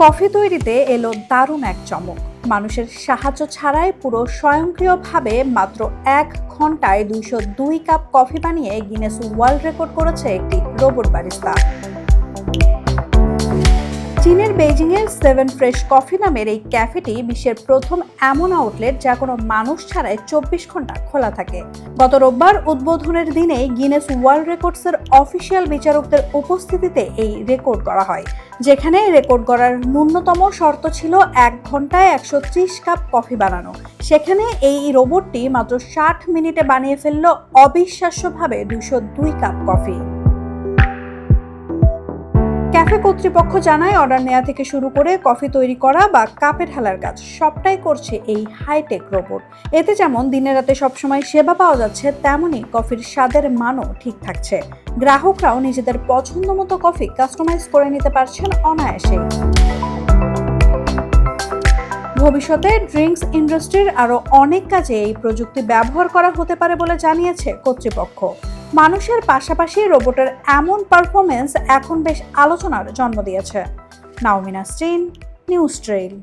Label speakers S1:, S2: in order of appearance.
S1: Coffee তৈরিতে এলো দারুণ এক চমক। মানুষের সাহায্য ছাড়াই পুরো স্বয়ংক্রিয়ভাবে মাত্র 1 ঘন্টায় 202 কাপ কফি বানিয়ে গিনেস ওয়ার্ল্ড রেকর্ড করেছে একটি রোবট বারিস্তা। চীনের বেইজিংয়ের 7 ফ্রেশ কফি নামের এই ক্যাফেটি বিশ্বের প্রথম এমন আউটলেট যা কোনো মানুষ ছাড়াই 24 ঘন্টা খোলা থাকে। গত রোববার উদ্বোধনের দিনেই গিনেস ওয়ার্ল্ড রেকর্ডসের অফিসিয়াল বিচারকদের উপস্থিতিতে এই রেকর্ড করা হয়, যেখানে রেকর্ড করার ন্যূনতম শর্ত ছিল 1 ঘন্টায় 130 কাপ কফি বানানো। সেখানে এই রোবটটি মাত্র 60 মিনিটে বানিয়ে ফেলল অবিশ্বাস্যভাবে 202 কাপ কফি। ক্যাফে কর্তৃপক্ষ জানায়, অর্ডার নেওয়া থেকে শুরু করে কফি তৈরি করা বা কাপে ঢালার কাজ সবটাই করছে এই হাইটেক রোবট। এতে যেমন দিনে রাতে সবসময় সেবা পাওয়া যাচ্ছে, তেমনি কফির স্বাদের মানও ঠিক থাকছে। গ্রাহকরাও নিজেদের পছন্দ মতো কফি কাস্টমাইজ করে নিতে পারছেন অনায়াসেই। ভবিষ্যতে ড্রিঙ্কস ইন্ডাস্ট্রির আরও অনেক কাজে এই প্রযুক্তি ব্যবহার করা হতে পারে বলে জানিয়েছে কর্তৃপক্ষ। মানুষের পাশাপাশি রোবটের এমন পারফরমেন্স এখন বেশ আলোচনার জন্ম দিয়েছে। নাওমিনা স্টিন, নিউজ ট্রেইল।